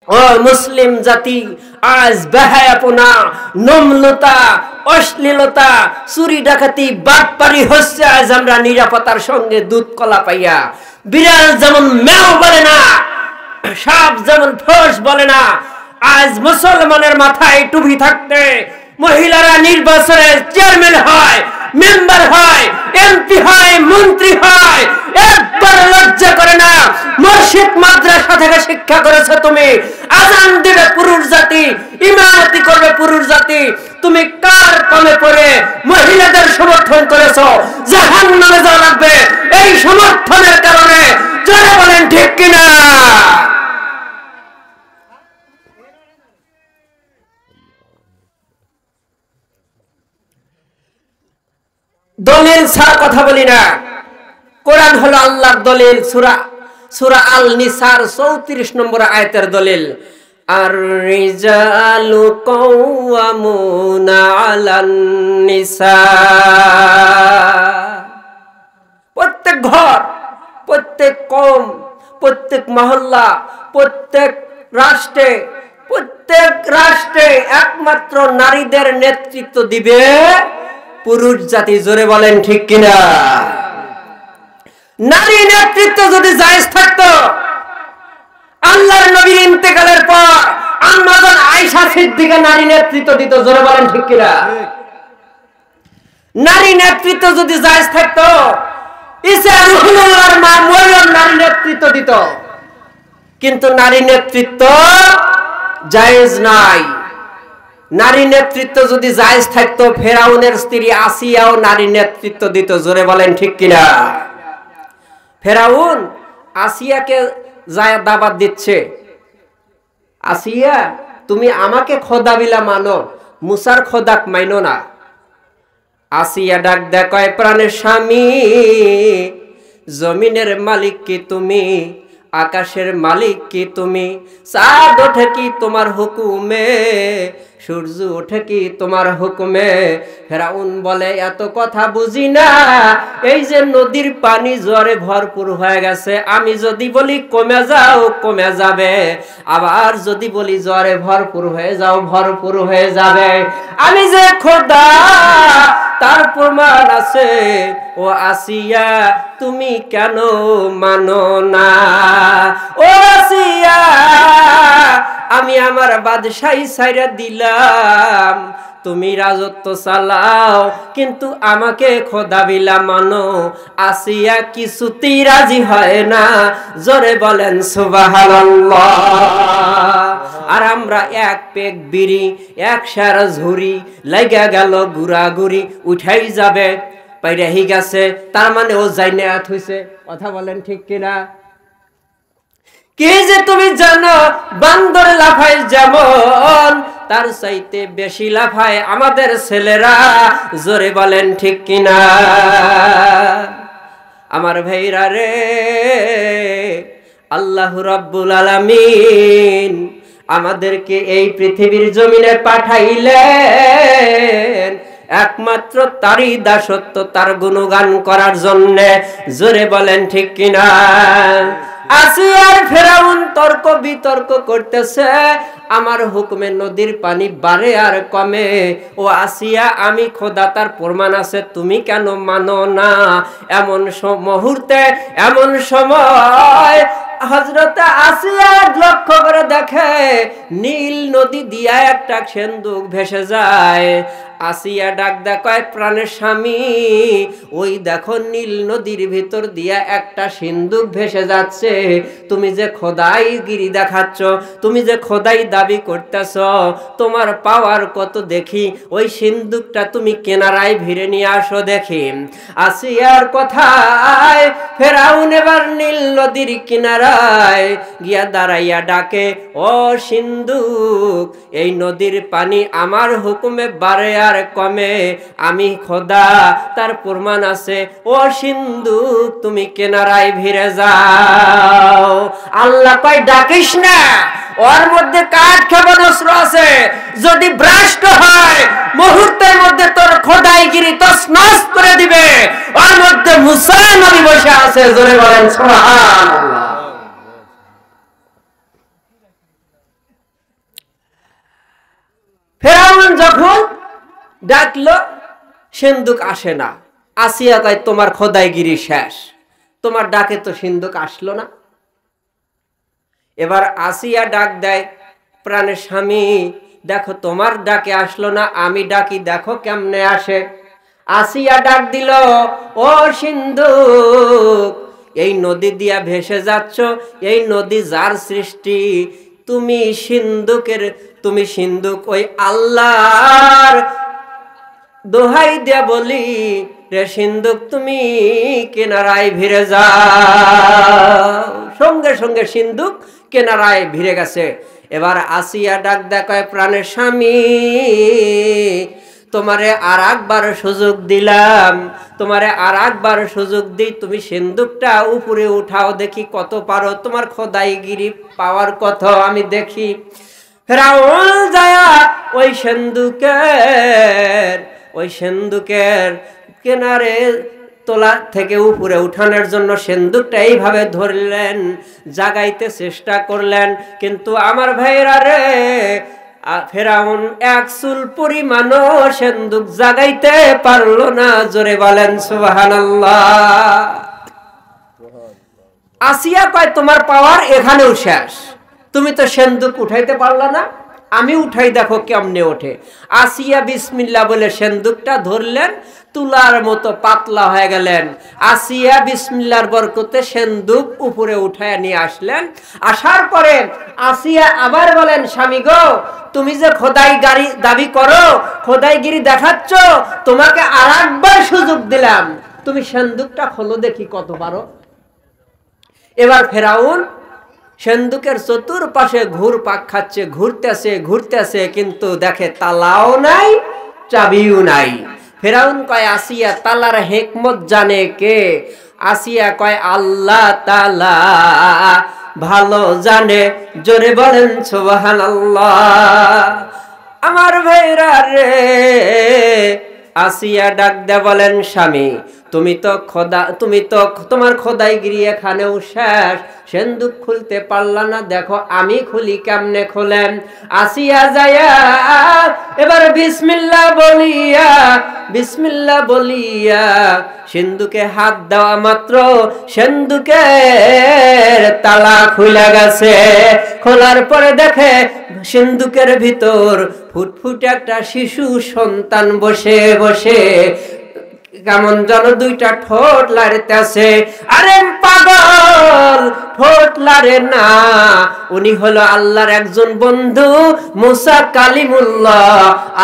ও মুসলিম জাতি, আজ বেহায়াপনা, নম্রতা, অশ্লীলতা, চুরি ডাকাতি, বাটপারি হচ্ছে। আজ আমরা নিরাপত্তার সঙ্গে দুধ কলা পাইয়া, বিড়াল যেমন ম্যাও বলে না, সাপ যেমন ফোঁস বলে না, আজ মুসলমানের মাথায় টুপি থাকতে মহিলারা নির্বাচনে চেয়ারম্যান হয়, মেম্বার হয়, এমপি হয়, মন্ত্রী হয়। একবার লজ্জা করে না? মসজিদ মাদ্রাসা থেকে শিক্ষা করেছো তুমি, আজান দেবে পুরুষ জাতি, ইমামতি করবে পুরুষ জাতি, তুমি কার কমে পড়ে মহিলাদের সমর্থন করেছো? জাহান্নামে যাওয়া লাগবে এই সমর্থনের কারণে। জোরে বলেন ঠিক কিনা? দলিল ছাড়া কথা বলি না। কোরআন হলো আল্লাহর দলিল। সূরা আল নিসার 34 নম্বর আয়াতের দলিল। আর রিজালু কাওয়ামুনা আলান নিসা। প্রত্যেক ঘর, প্রত্যেক কওম, প্রত্যেক মহল্লা, প্রত্যেক রাষ্ট্রে একমাত্র নারীদের নেতৃত্ব দিবে পুরুষ জাতি। জোরে বলেন ঠিক কিনা? নারী নেতৃত্ব যদি জায়েজ থাকতো, আল্লাহর নবীর ইন্তেকালের পর আম্মা আয়েশা সিদ্দিকা নারী নেতৃত্ব দিত। জোরে বলেন ঠিক কিনা? নারী নেতৃত্ব যদি জায়েজ থাকতো, ঈসা রুহুল্লাহর মা মরিয়ম নারী নেতৃত্ব দিত। কিন্তু নারী নেতৃত্ব জায়েজ নাই। নারী নেতৃত্ব যদি জায়েজ থাকতো, ফেরাউনের স্ত্রী আসিয়াও নারী নেতৃত্ব দিত। জোরে বলেন ঠিক কিনা? ফেরাউন আসিয়াকে যায় দাওয়াত দিচ্ছে, আসিয়া তুমি আমাকে খোদা বিলা মানো, মুসার খোদাক মাইনো না। আসিয়া ডাক দেয়, প্রাণের স্বামী, জমিনের মালিক কি তুমি? আকাশের মালিক কি তুমি? চাঁদ ওঠে কি তোমার হুকুমে? সূর্য ওঠে কি তোমার হুকুমে? ফেরাউন বলে, এত কথা বুঝি না, এই যে নদীর পানি জোরে ভরপুর হয়ে গেছে, আমি যদি বলি কমে যাও কমে যাবে, আবার যদি বলি জোরে ভরপুর হয়ে যাও ভরপুর হয়ে যাবে। আমি যে খোদা তার প্রমাণ আছে। ও আসিয়া তুমি কেন মানো না? ও আসিয়া, আমি আমার বাদশাহী ছাইরা দিলাম, তুমি রাজত্ব চালাও, কিন্তু আমাকে খোদা বিলা মানো। আসিয়া কিছুতেই রাজি হয় না। জোরে বলেন সুবহানাল্লাহ। আর আমরা এক পেক বিড়ি, এক সারা ঝুরি লাগা গেল ঘুরাঘুরি, উঠাই যাবে পাইরাহি গেছে, তার মানে ও জাইনাত হইছে। কথা বলেন ঠিক কিনা? কি যে তুমি জানো, বান্দর লাফায় যেমন, তার চাইতে বেশি লাফায় আমাদের ছেলেরা। জোরে বলেন ঠিক কিনা? আমার ভাইরা রে, আল্লাহ রাব্বুল আলামিন আমাদেরকে এই পৃথিবীর জমিনে পাঠাইলেন একমাত্র তারই দাসত্ব, তার গুণগান করার জন্য। জোরে বলেন ঠিক কিনা? আসিয়ার ফেরাউন তর্ক বিতর্ক করতেছে, আমার হুকুমে নদীর পানি বাড়ে আর কমে। ও আসিয়া, আমি খোদা তার প্রমাণ আছে, তুমি কেন মানো না? এমন মুহূর্তে, এমন সময় হযরত আসিয়া লক্ষ্য করে দেখে নীল নদী দিয়া একটা সিন্দুক ভেসে যায়। আসিয়া ডাক দেয়, প্রাণের স্বামী, ওই দেখো নীল নদীর ভিতর দিয়া একটা সিন্দুক ভেসে যাচ্ছে। তুমি যে খোদাই গিরি দেখাচ্ছ, তুমি যে খোদাই দাবি করতেছ, তোমার পাওয়ার কত দেখি, ওই সিন্দুকটা তুমি কিনারায় ভিড়ে নিয়ে আসো দেখি। আসিয়ার কথায় ফেরাউন এবার নীল নদীর কিনারায় গিয়া দাঁড়াইয়া ডাকে, ও সিন্দুক, এই নদীর পানি আমার হুকুমে বাড়ে আর কমে, আমি খোদা তার প্রমাণ আছে। ও সিন্দুক, তুমি কিনারায় ভিড়ে যাও। আল্লাহ কয়, ডাকিস না, ওর মধ্যে কাঠ ক্ষেপণাস্ত্র আছে, যদি ভ্রষ্ট হয় মুহূর্তের মধ্যে তোর খোদাইগিরি তছনছ করে দিবে। ওর মধ্যে মুসা নবী বসে আছে। জোরে বলেন সুবহানাল্লাহ। ফেরাউন যখন ডাকলো সিন্ধুক আসে না। আসিয়া কয় তোমার খোদাইগিরি শেষ, তোমার ডাকে তো সিন্ধুক আসলো না। এবার আসিয়া ডাক দেয়, প্রাণের স্বামী দেখো তোমার ডাকে আসলো না, আমি ডাকি দেখো কেমনে আসে। আসিয়া ডাক দিল, ও সিন্ধুক, এই নদী দিয়া ভেসে যাচ্ছ, এই নদী যার সৃষ্টি, তুমি সিন্ধুক ওই আল্লাহর দোহাই দিয়া বলি রে সিন্ধুক তুমি কিনারায় ভিড়ে যাও। সঙ্গে সঙ্গে সিন্ধুক কিনারায় ভিড়ে গেছে। এবার আসিয়া ডাক দেখায়, প্রাণের স্বামী তোমারে আর একবার সুযোগ দিলাম, তোমারে আর একবার সুযোগ দিই, তুমি সিন্ধুকটা উপরে উঠাও, দেখি কত পারো, তোমার খোদাইগিরি পাওয়ার কথা আমি দেখি। ফেরাউন যায়া ওই সিন্ধুকের কিনারে তোলা থেকে উপরে উঠানোর জন্য সিন্ধুকটা এইভাবে ধরলেন, জাগাইতে চেষ্টা করলেন, কিন্তু আমার ভাইরা রে, ফেরাউন এক চুল পরিমাণও সিন্ধুক জাগাইতে পারলো না। জোরে বলেন সুবহানাল্লাহ। আসিয়া কয় তোমার পাওয়ার এখানেও শেষ, তুমি তো সিন্ধুক উঠাইতে পারলা না, আমি উঠাই দেখো কেমনে ওঠে। আসিয়া বিসমিল্লাহ বলে সিন্ধুকটা ধরলেন, তুলার মতো পাতলা হয়ে গেলেন। আসিয়া বিসমিল্লাহর বরকতে সিন্ধুক উপরে উঠায় নিয়ে আসলেন। আসার পরে আসিয়া আবার বলেন, স্বামী গো, তুমি যে খোদাইগিরি দাবি করো, খোদাইগিরি দেখাচ্ছ, তোমাকে আর একবার সুযোগ দিলাম, তুমি সিন্ধুকটা খোলো দেখি কত পারো। এবার ফেরাউন সিন্ধুকের চতুর্পাশে ঘুরপাক খাচ্ছে, ঘুরতেছে, কিন্তু দেখে তালাও নাই, চাবিও নাই। ফেরাউন কয়, আসিয়া তালার হিকমত জানে কে? আসিয়া কয়, আল্লাহ তাআলা ভালো জানে। জোরে বলেন সুবহানাল্লাহ। আমার ভাইরা রে, আসিয়া ডাক দে বলেন, স্বামী তুমি তো তোমার খোদাইগিরি এখানেও শেষ, সিন্ধুক খুলতে পারলা না, দেখো আমি খুলি কেমনে খোলেন। আসিয়া যায়া এবার বিসমিল্লাহ বলিয়া সিন্ধুকে হাত দেওয়া মাত্র সিন্ধুকের তালা খুলে গেছে। খোলার পরে দেখে সিন্ধুকের ভিতর ফুটফুটে একটা শিশু সন্তান বসে কেমন যেন দুইটা ঠোঁট লাড়তেছে। আরে পাগল, ঠোঁট লাড়ে না, উনি হলো আল্লাহর একজন বন্ধু মুসা কালিমুল্লাহ,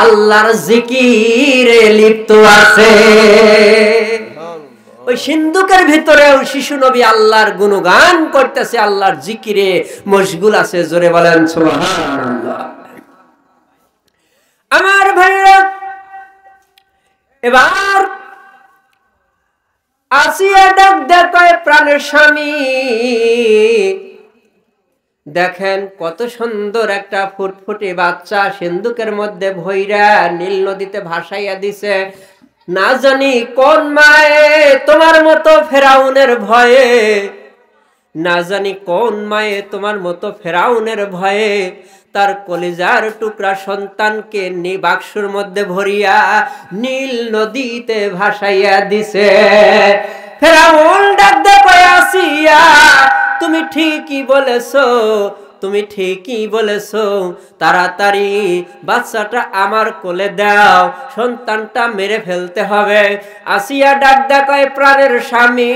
আল্লাহর জিকিরে লিপ্ত আছে। ওই সিন্ধুকের ভিতরেও শিশু নবী আল্লাহর গুণগান করতেছে, আল্লাহর জিকিরে মশগুল আছে। জোরে বলেন সুবহানাল্লাহ। আমার ভাইরা, এবার আসিয়া ডাক দেখায়, প্রাণের স্বামী দেখেন কত সুন্দর একটা ফুটফুটে বাচ্চা সিন্ধুকের মধ্যে ভৈরা নীল নদীতে ভাসাইয়া দিছে। না জানি কোন মায়ে তোমার মতো ফেরাউনের ভয়ে, না জানি কোন মায়ে তোমার মতো ফেরাউনের ভয়ে তার কলিজার টুকরা সন্তানকে বাক্সর মধ্যে ভরিয়া নীল নদীতে ভাসাইয়া দিছে। ফেরাউন ডাক দেখায়, আসিয়া তুমি ঠিকই বলেছো, তাড়াতাড়ি বাচ্চাটা আমার কোলে দাও, সন্তানটা মেরে ফেলতে হবে। আসিয়া ডাক দেখায়, প্রাণের স্বামী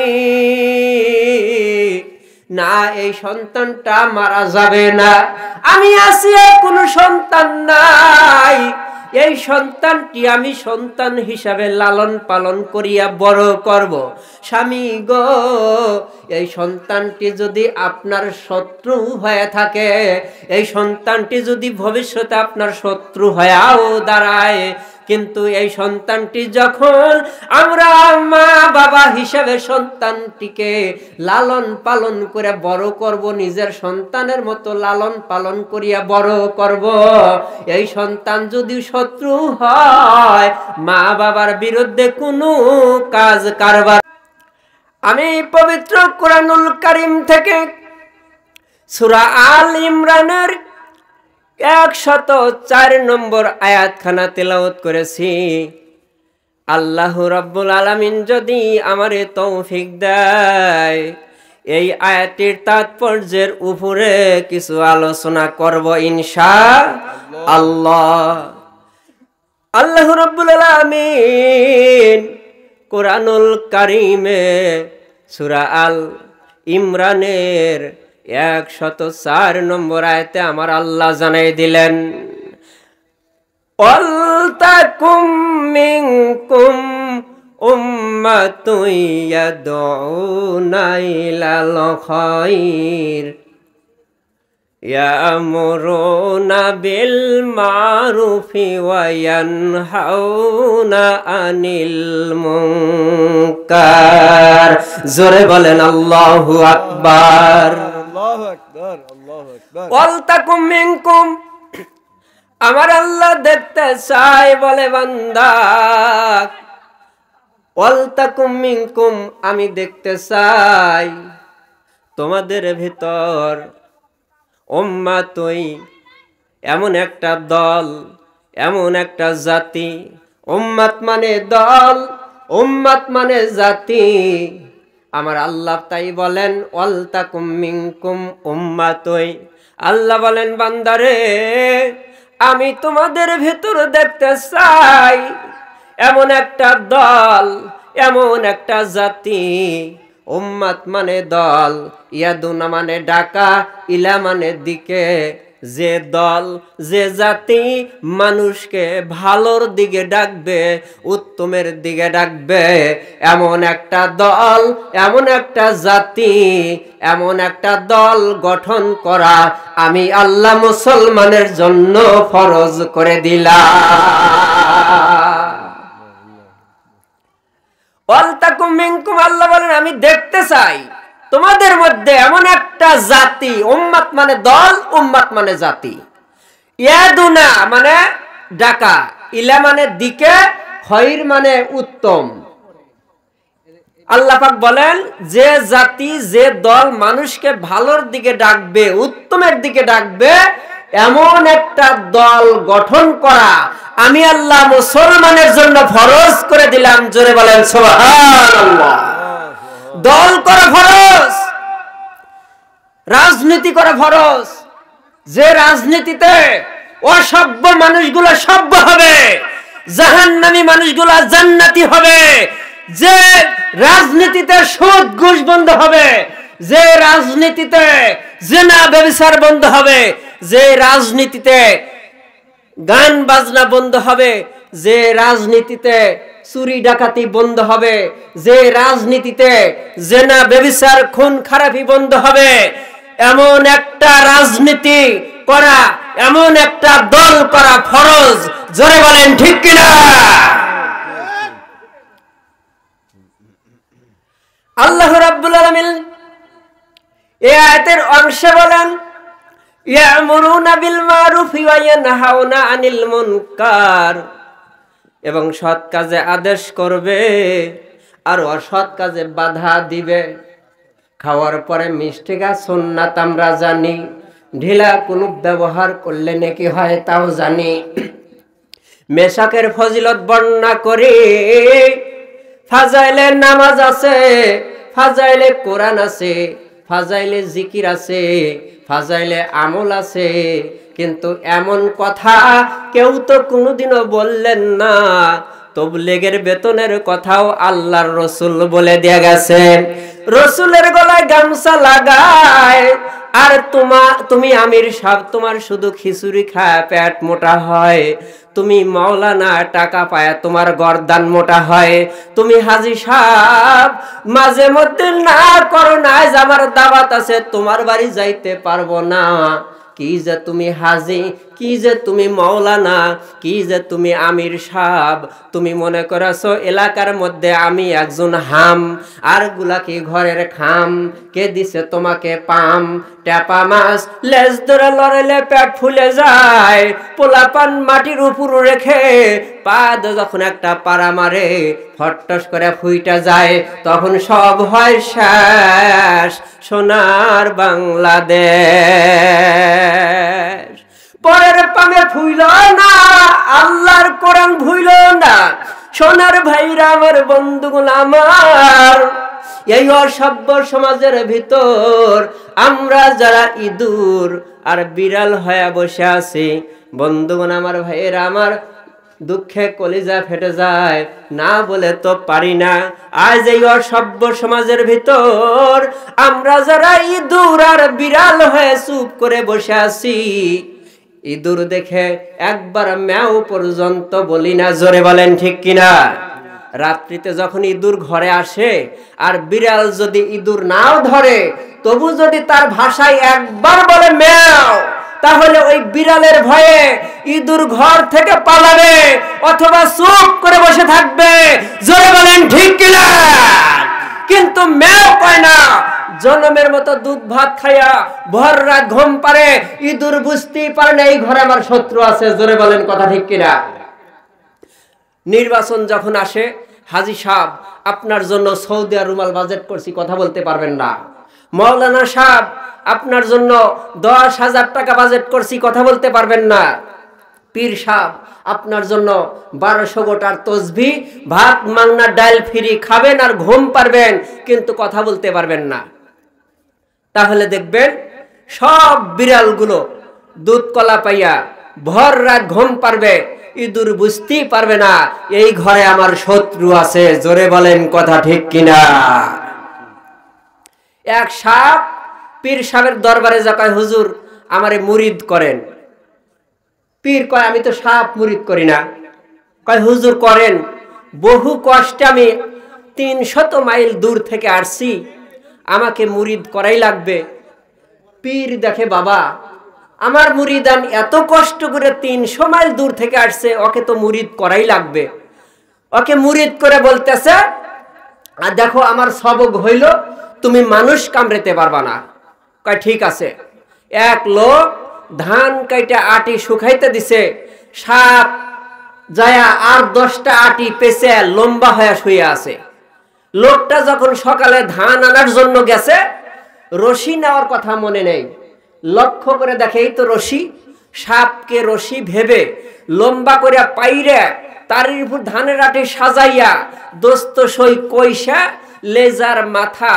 না, এই সন্তানটা মারা যাবে না, আমি আসিয়া কোনো সন্তান নাই, এই সন্তানটি আমি সন্তান হিসাবে লালন পালন করিয়া বড় করব। স্বামী গো, এই সন্তানটি যদি আপনার শত্রু হয়ে থাকে, এই সন্তানটি যদি ভবিষ্যতে আপনার শত্রু হয়েও দাঁড়ায়, কিন্তু এই সন্তানটি যখন আমরা মা বাবা হিসেবে সন্তানটিকে লালন পালন করে বড় করব, নিজের সন্তানের মতো লালন পালন করিয়া বড় করব, এই সন্তান যদি শত্রু হয়, মা বাবার বিরুদ্ধে কোনো কাজ কারবার, আমি পবিত্র কোরআনুল কারীম থেকে সূরা আল ইমরানের 104 নম্বর আয়াতখানা তেলাওয়াত করেছি। আল্লাহ রাব্বুল আলামিন যদি আমারে তৌফিক দেয় এই আয়াতের তাৎপর্যের উপরে কিছু আলোচনা করব ইনশাআল্লাহ। আল্লাহ রাব্বুল আলামিন কোরআনুল কারীমে সূরা আল ইমরানের 104 নম্বর আয়াতে আমার আল্লাহ জানাই দিলেন, ওয়ালতাকুম মিনকুম উম্মাতুন ইয়াদউনা ইলাল খায়র ইয়ামুরুনা বিল মারুফি ওয়া ইয়ানহাউনা আনিল মুনকার। জোরে বলেন আল্লাহু আকবার। আল্লাহু আকবার, আল্লাহু আকবার। ওয়ালতাকুম মিনকুম, আমার আল্লাহ দেখতে চাই বলে বান্দা, ওয়ালতাকুম মিনকুম, আমি দেখতে চাই তোমাদের ভিতর উম্মাতুই, এমন একটা দল, এমন একটা জাতি। উম্মাত মানে দল, উম্মাত মানে জাতি। আমার আল্লাহ তাই বলেন ওয়ালতাকুম মিনকুম উম্মাতুই। আল্লাহ বলেন বান্দারে আমি তোমাদের ভিতর দেখতে চাই এমন একটা দল, এমন একটা জাতি। উম্মাত মানে দল, ইয়াদুনা মানে ডাকা, ইলা মানে দিকে। যে দল, যে জাতি মানুষকে ভালোর দিকে ডাকবে, উত্তমের দিকে ডাকবে, এমন একটা দল, এমন একটা জাতি, এমন একটা দল গঠন করা আমি আল্লাহ মুসলমানের জন্য ফরজ করে দিলাম। ওয়ালতাকুম মিনকুম, আল্লাহ বলেন আমি দেখতে চাই তোমাদের মধ্যে এমন একটা জাতি। উম্মাত মানে দল, উম্মাত মানে জাতি। ইয়াদুনা মানে ডাকা, ইলা মানে দিকে, খৈর মানে উত্তম। আল্লাহ পাক বলেন যে জাতি, যে দল মানুষকে ভালোর দিকে ডাকবে, উত্তমের দিকে ডাকবে, এমন একটা দল গঠন করা আমি আল্লাহ মুসলমানের জন্য ফরজ করে দিলাম। জোরে বলেন সুবহানাল্লাহ। দল করা ফরজ, রাজনীতি করা ফরজ। যে রাজনীতিতে অসভ্য মানুষগুলো সভ্য হবে, জাহান্নামী মানুষগুলো জান্নাতি হবে, যে রাজনীতিতে সুদ ঘুষ বন্ধ হবে, যে রাজনীতিতে জিনা ব্যভিচার বন্ধ হবে, যে রাজনীতিতে গান বাজনা বন্ধ হবে, যে রাজনীতিতে চুরি ডাকাতি বন্ধ হবে, যে রাজনীতিতে জিনা ব্যভিচার খুন খারাপি বন্ধ হবে, এমন একটা রাজনীতি করা, এমন একটা দল করা ফরজ। জোরে বলেন ঠিক কিনা? আল্লাহ রাব্বুল আলামিন এই আয়াতের অংশে বলেন ইয়ামুরুনা বিল মারুফি ওয়া ইয়ানহাউনা আনিল মুনকার, এবং সৎ কাজে আদেশ করবে আর অসৎ কাজে বাধা দিবে। খাওয়ার পরে মিষ্টি গাছ সুন্নাত আমরা জানি, ঢিলা কুলুপ ব্যবহার করলে নেকি হয় তাও জানি। মেশাকের ফজিলত বর্ণনা করে ফাজাইলে নামাজ আছে, ফাজাইলে কোরআন আছে, ফাজাইলে জিকির আছে, ফাজাইলে আমল আছে, কিন্তু এমন কথা কেউ তো কোনোদিনও বললেন না। তবলিগের বেতনের কথাও আল্লাহর রসুল বলে দিয়ে গেছেন। রসুলের গলায় গামছা লাগায় আর তুমি আমির সাহেব, তোমার শুধু খিচুড়ি খায় পেট মোটা হয়। তুমি মাওলানা, টাকা পায় তোমার গর্দান মোটা হয়। তুমি হাজি সাহেব, মাঝে মধ্যে না করো না আমার দাওয়াত আছে, তোমার বাড়ি যাইতে পারবো না। কি যে তুমি হাজি, কি যে তুমি মাওলানা, কি যে তুমি আমির সাহেব, তুমি মনে করেছো এলাকার মধ্যে আমি একজন হাম, আর গুলা কি ঘরের খাম। কে দিছে তোমাকে পাম? টেপা মাছ লেজ ধরে লড়াইলে পেট ফুলে যায়। পোলাপান মাটির উপর রেখে পা যখন একটা পাড়া মারে ফট্টস করে ফুইটা যায়, তখন সব হয় শেষ। সোনার বাংলাদেশ পরের পামে ভুইল না, আল্লাহর কোরআন ভুইল না। সোনার ভাইরা আমার, বন্ধুগণ আমার, এই অসভ্য সমাজের ভিতর আমরা যারা ইঁদুর আর বিড়াল হয়ে বসে আছি, বন্ধুগণ আমার, ভাইয়েরা আমার, দুঃখে কলিজা ফেটে যায়, না বলে তো পারি না। আজ এই অসভ্য সমাজের ভিতর আমরা যারা ইঁদুর আর বিড়াল হয়ে চুপ করে বসে আছি, ইঁদুর দেখে একবার ম্যাও পর্যন্ত বলি না। জোরে বলেন ঠিক কিনা? রাত্রিতে যখন ইঁদুর ঘরে আসে আর বিড়াল যদি ইঁদুর নাও ধরে, তবু যদি তার ভাষায় একবার বলে ম্যাও, তাহলে ওই বিড়ালের ভয়ে ইঁদুর ঘর থেকে পালাবে অথবা চুপ করে বসে থাকবে। জোরে বলেন ঠিক কিনা? কিন্তু ম্যাও কয় না। জনমের মতো দুধ ভাত খাইয়া ভর রাত ঘুম পারে, ইঁদুর বুঝতেই পারে না এই ঘরে আমার শত্রু আছে। জোরে বলেন কথা ঠিক কিনা? নির্বাচন যখন আসে, হাজী সাহেব আপনার জন্য সৌদি আর রুমাল বাজেট করছি, কথা বলতে পারবেন না। মৌলানা সাহেব আপনার জন্য 10,000 টাকা বাজেট করছি, কথা বলতে পারবেন না। পীর সাহেব আপনার জন্য 1200 গোটার তসবিহ, ভাত মাংনা ডাল ফ্রি খাবেন আর ঘুম পারবেন, কিন্তু কথা বলতে পারবেন না। তাহলে দেখবেন সব বিড়ালগুলো দুধ কলা পাইয়া ভর রাত ঘুম পারবে, ইঁদুর বুঝতেই পারবে না এই ঘরে আমার শত্রু আছে। জোরে বলেন কথা ঠিক কিনা? এক সাপ পীর সাহেবের দরবারে যা কয়, হুজুর আমারে মুরিদ করেন। পীর কয়, আমি তো সাপ মুরিদ করি না। কয়, হুজুর করেন, বহু কষ্টে আমি 300 মাইল দূর থেকে আসছি, আমাকে মুরিদ করাই লাগবে। পীর দেখে, বাবা আমার মুরিদান এত কষ্ট করে 300 মাইল দূর থেকে আসছে, ওকে তো মুরিদ করাই লাগবে। ওকে মুরিদ করে বলতেছে, আর দেখো আমার সবক হইল, তুমি মানুষ কামড়াতে পারবা না। কয় ঠিক আছে। এক লোক ধান কাইটা আটি শুকাইতে দিছে, সাপ যায়া আর 10টা আটি পেছে লম্বা হয়ে শুয়ে আছে। লোকটা যখন সকালে ধান আনার জন্য গেছে, রশি নেওয়ার কথা মনে নেই, লক্ষ্য করে দেখে এই তো রশি। সাপকে রশি ভেবে লম্বা করে পাইরে তার উপর ধানের আটি সাজাইয়া দোস্ত সই কইসা লেজার মাথা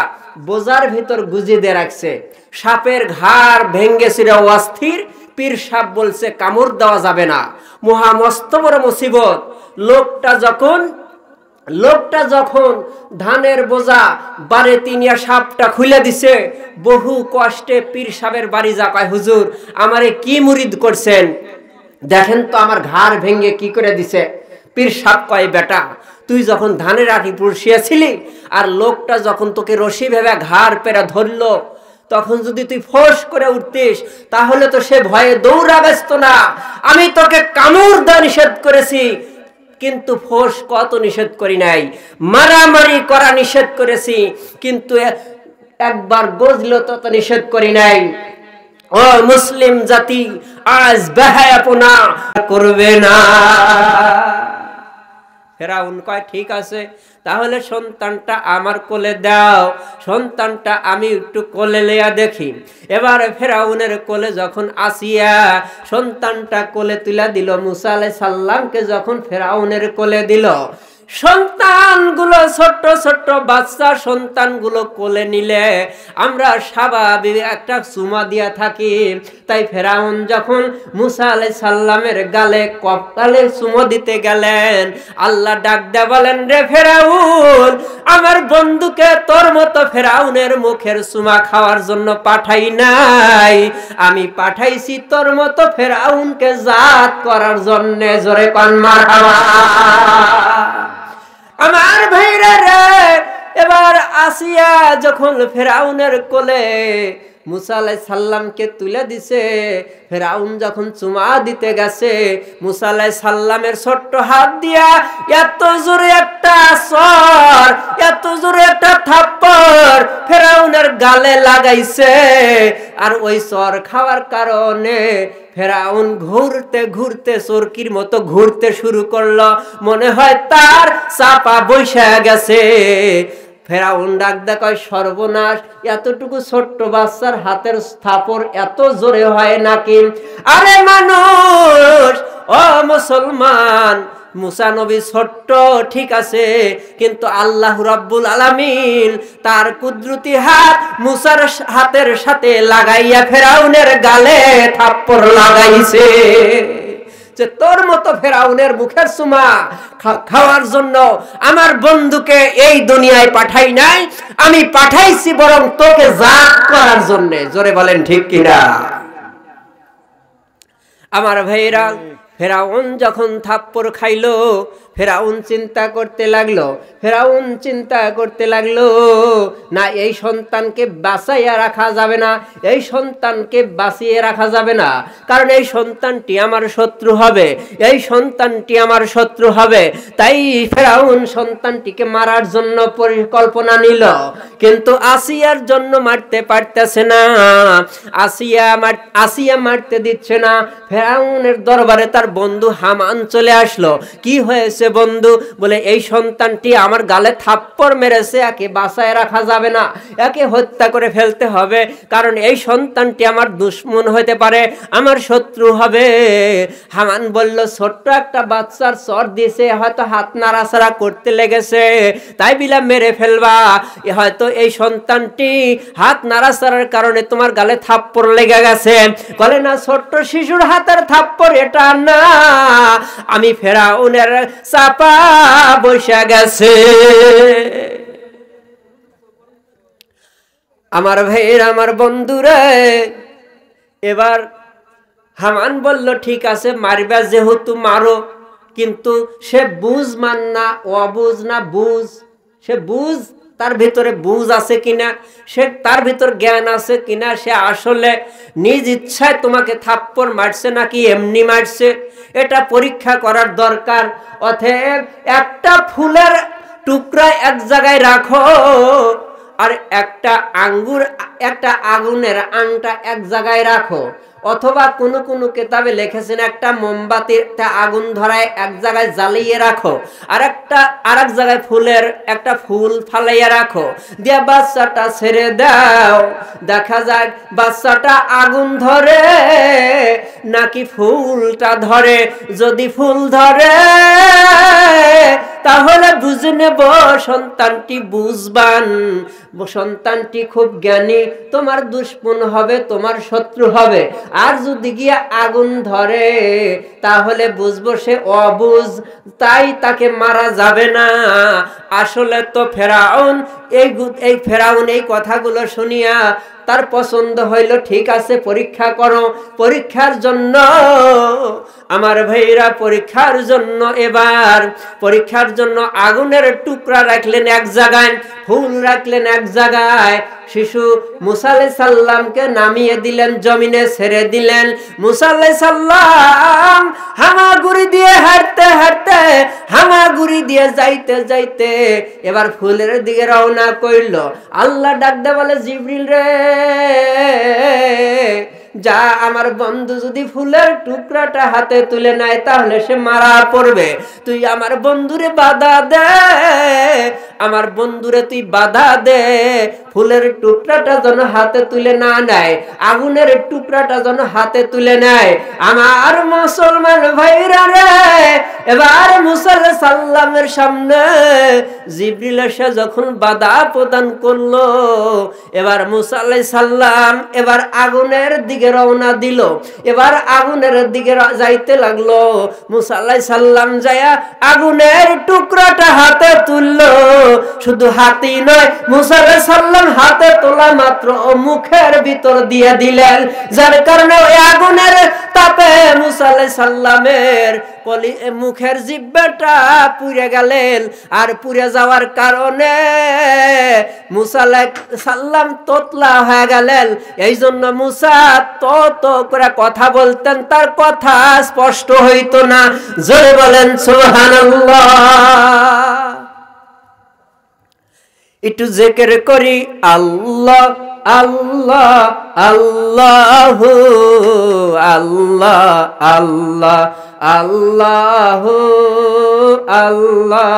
বোজার ভিতর গুজিয়ে দিয়ে রাখছে। সাপের ঘাড় ভেঙ্গে ছিঁড়ে অস্থির। পীর সাপ বলছে কামড় দেওয়া যাবে না, মহা মস্ত বড় মুসিবত। লোকটা যখন ধানের বোঝা বারে তিনিয়া সাপটা খুলে দিছে, বহু কষ্টে পীর সাহেবের বাড়ি যা কয়, হুজুর আমারে কি মুরিদ করছেন, দেখেন তো আমার ঘাড় ভেঙ্গে কি করে দিছে। পীর সাহেব কয়, বেটা তুই যখন ধানের আটি পুষিয়েছিলি আর লোকটা যখন তোকে রশি ভেবে ঘাড় পেরা ধরলো, তখন যদি তুই ফোঁস করে উঠতিস তাহলে তো সে ভয়ে দৌড়া ব্যস্ত না। আমি তোকে কামড় দেওয়া নিষেধ করেছি, কিন্তু ফোঁস কত নিষেধ করি নাই, মারামারি করা নিষেধ করেছি, কিন্তু একবার গজল তত নিষেধ করি নাই। ও মুসলিম জাতি, আজ বেহায়াপনা করবে না। ফেরাউন কয়, ঠিক আছে, তাহলে সন্তানটা আমার কোলে দাও, সন্তানটা আমি একটু কোলে লিয়া দেখি। এবার ফেরাউনের কোলে যখন আসিয়া সন্তানটা কোলে তুলে দিল, মুসা আলাইহিস সালামকে যখন ফেরাউনের কোলে দিল, সন্তানগুলো ছোট্ট ছোট্ট বাচ্চা সন্তানগুলো কোলে নিলে আমরা স্বাভাবিক একটা চুমা দিয়া থাকি। তাই ফেরাউন যখন মুসা আলাইহিস সালামের গালে কপালে চুমো দিতে গেলেন, আল্লাহ ডাক দিয়ে বলেন, রে ফেরাউন, আমার বন্ধুকে তোর মতো ফেরাউনের মুখের চুমা খাওয়ার জন্য পাঠাই নাই, আমি পাঠাইছি তোর মতো ফেরাউনকে জাত করার জন্য। জোরে কান মারহাবা। আমার ভাইরা রে, এবার আসিয়া যখন ফেরাউনের কোলে মুসা আলাইহিস সালামকে তুলে দিছে, ফেরাউন যখন চুমা দিতে গেছে, মুসা আলাইহিস সালামের ছোট্ট হাত দিয়া এত জোরে একটা সর, এত জোরে একটা থাপ্পড় ফেরাউনের গালে লাগাইছে। আর ওই সর খাওয়ার কারণে ফেরাউন ঘুরতে ঘুরতে চরকির মতো ঘুরতে শুরু করলো, মনে হয় তার চাপা বৈশা গেছে। ফেরাউন ডাক দেয়, সর্বনাশ, এতটুকু ছোট্ট বাচ্চার হাতের থাপড় এত জোরে হয় নাকি? আরে মানুষ, ও মুসলমান, মুসা নবী ছোট্ট ঠিক আছে, কিন্তু আল্লাহ রাব্বুল আলামিন তার কুদরতি হাত মুসার হাতের সাথে লাগাইয়া ফেরাউনের গালে থাপ্পড় লাগাইছে। যে তোর মতো ফেরাউনের মুখের সুমা খাওয়ার জন্য আমার বন্ধুকে এই দুনিয়ায় পাঠাই নাই, আমি পাঠাইছি বরং তোকে জাত করার জন্য। জোরে বলেন ঠিক কিনা? আমার ভাইরা, ফেরাউন যখন থাপ্পড় খাইলো, ফেরাউন চিন্তা করতে লাগলো, না এই সন্তানকে বাঁচাইয়া রাখা যাবে না, এই সন্তানকে বাঁচিয়ে রাখা যাবে না, কারণ এই সন্তানটি আমার শত্রু হবে। তাই ফেরাউন সন্তানটিকে মারার জন্য পরিকল্পনা নিল, কিন্তু আসিয়ার জন্য মারতে পারতেছে না। আসিয়া মারতে দিচ্ছে না। ফেরাউনের দরবারে তার বন্ধু হামান চলে আসলো। কি হয়েছে বন্ধু? বলে এই সন্তানটি আমার গালে থাপ্পড় মেরেছে, একে বাঁচায় রাখা যাবে না, একে হত্যা করে ফেলতে হবে, কারণ এই সন্তানটি আমার দুশমন হতে পারে, আমার শত্রু হবে। হামান বলল, ছোট্ট একটা বাচ্চার চর দিয়েছে, হয়তো হাত নাড়াচাড়া করতে লেগেছে, তাই বিলা মেরে ফেলবা, হয়তো এই সন্তানটি হাত নাড়াচাড়ার কারণে তোমার গালে থাপ্পড় লেগে গেছে। বলে না, ছোট্ট শিশুর হাতের থাপ্পড় এটা না, আমি ফেরাউনের চাপা বসে গেছে। আমার ভাইয়ের, আমার বন্ধুরে, এবার হামান বলল, ঠিক আছে মারবা যেহেতু মারো, কিন্তু সে বুঝ মান না, অবুঝ না বুঝ, সে বুঝ, তার ভিতরে বুঝ আছে কিনা, সে তার ভিতর জ্ঞান আছে কিনা, সে আসলে নিজ ইচ্ছায় তোমাকে থাপ্পড় মারছে নাকি এমনি মারছে, এটা পরীক্ষা করার দরকার। অতএব একটা ফুলের টুকরা এক জায়গায় রাখো, আর একটা আগুনের আংটা এক জায়গায় রাখো, অথবা কোন কিতাবে লিখেছেন একটা মোমবাতির আগুন ধরায় এক জায়গায় জ্বালিয়ে রাখো, আর এক জায়গায় ফুলের একটা ফুল ফালাইয়া রাখো, দিয়ে বাচ্চাটা ছেড়ে দাও, দেখা যাক বাচ্চাটা আগুন ধরে নাকি ফুলটা ধরে। যদি ফুল ধরে তাহলে বুঝে নেব সন্তানটি বুঝবান, সন্তানটি খুব জ্ঞানী, তোমার দুশমন হবে, তোমার শত্রু হবে। আর যদি গিয়া আগুন ধরে তাহলে বুঝবো সে অবুঝ, তাই তাকে মারা যাবে না। আসলে তো ফেরাউন এই কথাগুলো শুনিয়া তার পছন্দ হইল, ঠিক আছে পরীক্ষা করো। পরীক্ষার জন্য আমার ভাইরা, পরীক্ষার জন্য আগুনের টুকরা রাখলেন এক জায়গায়, ফুল রাখলেন এক জায়গায়। শিশু মুসা আলাইহিস সালামকে নামিয়ে দিলেন, জমিনে ছেড়ে দিলেন। মুসা আলাইহিস সালাম হামাগুড়ি দিয়ে হামাগুড়ি দিয়ে যাইতে এবার ফুলের দিকে রওনা কইল। আল্লাহ ডাক দে বলে, জিবরিল রে, যা, আমার বন্ধু যদি ফুলের টুকরাটা হাতে তুলে নেয় তাহলে সে মারা পড়বে, তুই আমার বন্ধুরে বাধা দে, আমার বন্ধুরে তুই বাধা দে, ফুলের টুকরাটা যেন হাতে তুলে না নেয়, আগুনের টুকরাটা যেন হাতে তুলে নেয়। আমার মুসলমান ভাইরা রে, এবার মুসা আলাইহিস সালামের সামনে জিবরিল এসে যখন বাধা প্রদান করলো, এবার মুসা আলাইহিস সালাম এবার আগুনের দিকে রওনা দিল। এবার আগুনের দিকে যাইতে লাগলো। মুসা আলাইহিস সালাম যায়া আগুনের টুকরাটা হাতে তুললো। শুধু হাতেই নয়, মুসা আলাইহিস সালাম হাতে তোলা মাত্র মুখের ভিতর দিয়ে দিলেন, যার কারণে ওই আগুনের তাপে মুসা আলাইহিস সালামের মুখের জিহ্বাটা পুড়ে গেলেন। আর পুড়ে যাওয়ার কারণে মুসা আলাইহিস সালাম তোতলা হয়ে গেলেন। এই জন্য মুসা তো করে কথা বলতেন, তার কথা স্পষ্ট হইতো না। জোরে বলেন সুবহানাল্লাহ। একটু জিকির করি আল্লাহ আল্লাহ আল্লাহু আল্লাহ আল্লাহ আল্লাহু আল্লাহ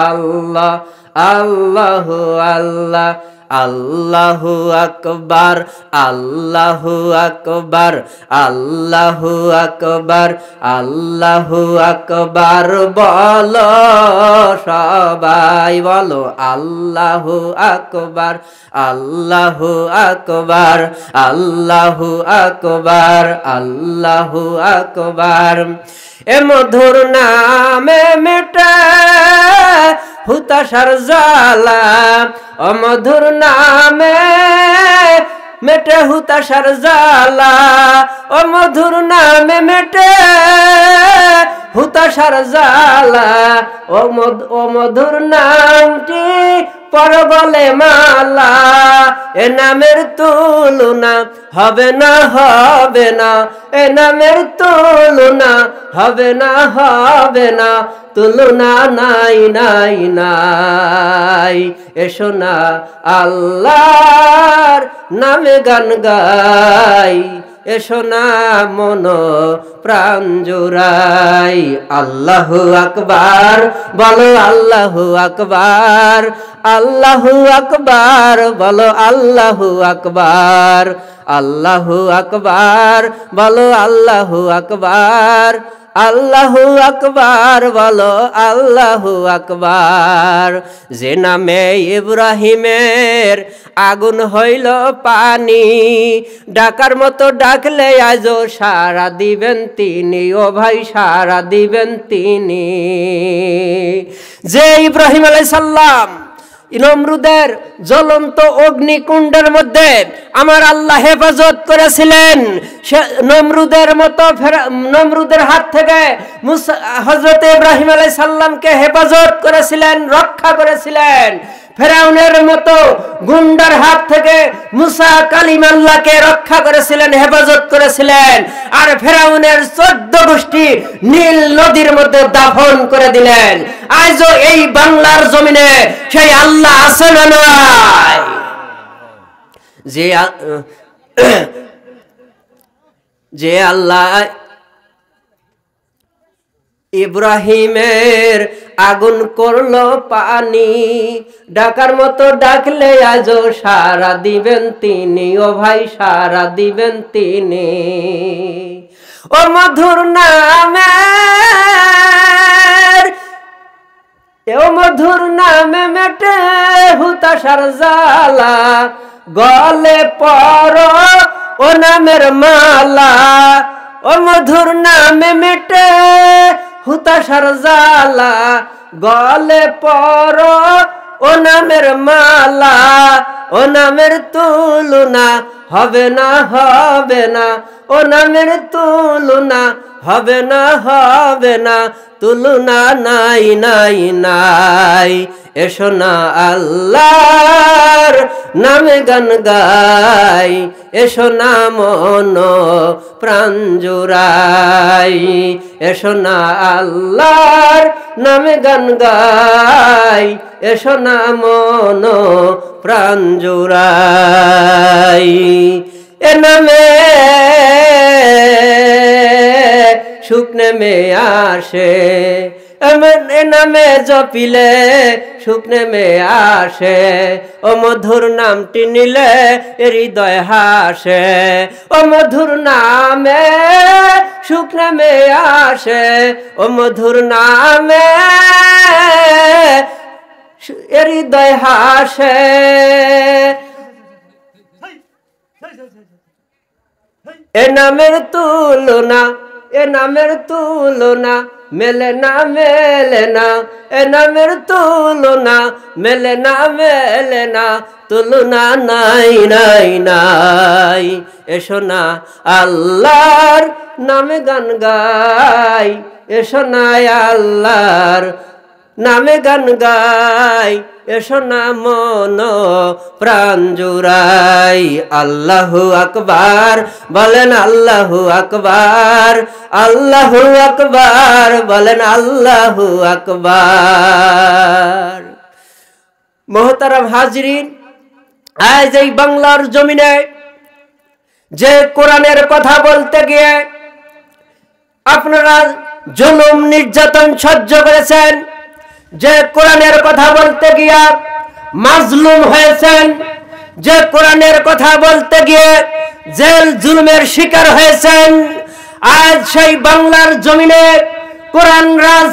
আল্লাহ আল্লাহু আল্লাহ আল্লাহু আকবার আল্লাহু আকবার আল্লাহু আকবার আল্লাহু আকবার বলো সবাই বলো আল্লাহু আকবার আল্লাহু আকবার আল্লাহু আকবার আল্লাহু আকবার এ মধুর নামে মেটে হুতাশার জ্বালা ও মধুর নামে মেটে হুতাশার জ্বালা ও মধুর নামে মেটে হুতাশার জ্বালা ও মধুর নামটি পর বলে মালা এ নামের তুলনা হবে না হবে না এ নামের তুলনা হবে না হবে না তুলনা নাই নাই নাই এসো না আল্লাহর নামে গান গাই এসো না মন প্রাণ জোড়াই আল্লাহু আকবার বলো আল্লাহু আকবার আল্লাহু আকবার বলো আল্লাহু আকবার আল্লাহু আকবার বলো আল্লাহু আকবার আল্লাহু আকবার বলো আল্লাহু আকবার যে নামে ইব্রাহিমের আগুন হইল পানি ডাকার মতো ডাকলে আজও সাড়া দিবেন তিনি ও ভাই সাড়া দিবেন তিনি যে ইব্রাহিম আলাইহিস সালাম নমরুদের জ্বলন্ত অগ্নিকুণ্ডের মধ্যে আমার আল্লাহ হেফাজত করেছিলেন নমরুদের হাত থেকে হযরত ইব্রাহিম আলাইহিস সালামকে হেফাজত করেছিলেন রক্ষা করেছিলেন ফেরাউনের মতো গুন্ডার হাত থেকে মুসা কালিম আল্লাহকে রক্ষা করেছিলেন হেফাজত করেছিলেন আর ফেরাউনের 14 গোষ্ঠী নীল নদীর মধ্যে দাফন করে দিলেন আজও এই বাংলার জমিনে সেই আল্লাহ আছে না নাই যে আল্লাহ ইব্রাহিমের আগুন করলো পানি ডাকার মতো ডাকলে আজও সাড়া দিবেন তিনি ও ভাই সাড়া দিবেন তিনি ও মধুর নামে মেটে হুতাশার জ্বালা গলে পড়ো ও নামের মালা ও মধুর নামে মেটে হুতাশার জ্বালা গলে পড়ো ও নামের মালা ও নামের তুলনা হবে না হবে না ও নামের তুলনা হবে না হবে না তুলনা নাই নাই নাই এসো না আল্লাহর নামে গান গাই এসো না মন প্রাণ জোড়াই এসো না আল্লাহর নামে গান গাই এসো না মন প্রাণ জোড়াই এ নামে সুখ নেমে আসে এ নামে জপিলে সুখ নেমে আসে ও মধুর নামটি নিলে হৃদয় হাসে ও মধুর নামে সুখ নেমে আসে ও মধুর নামে হৃদয় হাসে এ নামের তুলনা মেলে না এ নামের তুলনা মেলে না তুলনা নাই নাই নাই এসো না আল্লাহর নামে গান গাই এসো না আল্লাহর নামে গান গাই এসো না মন প্রাণ জুড়াই আল্লাহু আকবার বলেন আল্লাহু আকবার আল্লাহু আকবার বলেন আল্লাহু আকবার। মোহতারাম হাজরিন, আজ এই বাংলার জমিনে যে কোরআনের কথা বলতে গিয়ে আপনারা জুলুম নির্যাতন সহ্য করেছেন, যে কোরআনের কথা বলতে গিয়ে মাজলুম হয়েছেন, যে কোরআনের কথা বলতে গিয়ে জেল জুলুমের শিকার হয়েছেন, আজ সেই বাংলার জমিনে কোরআন রাজ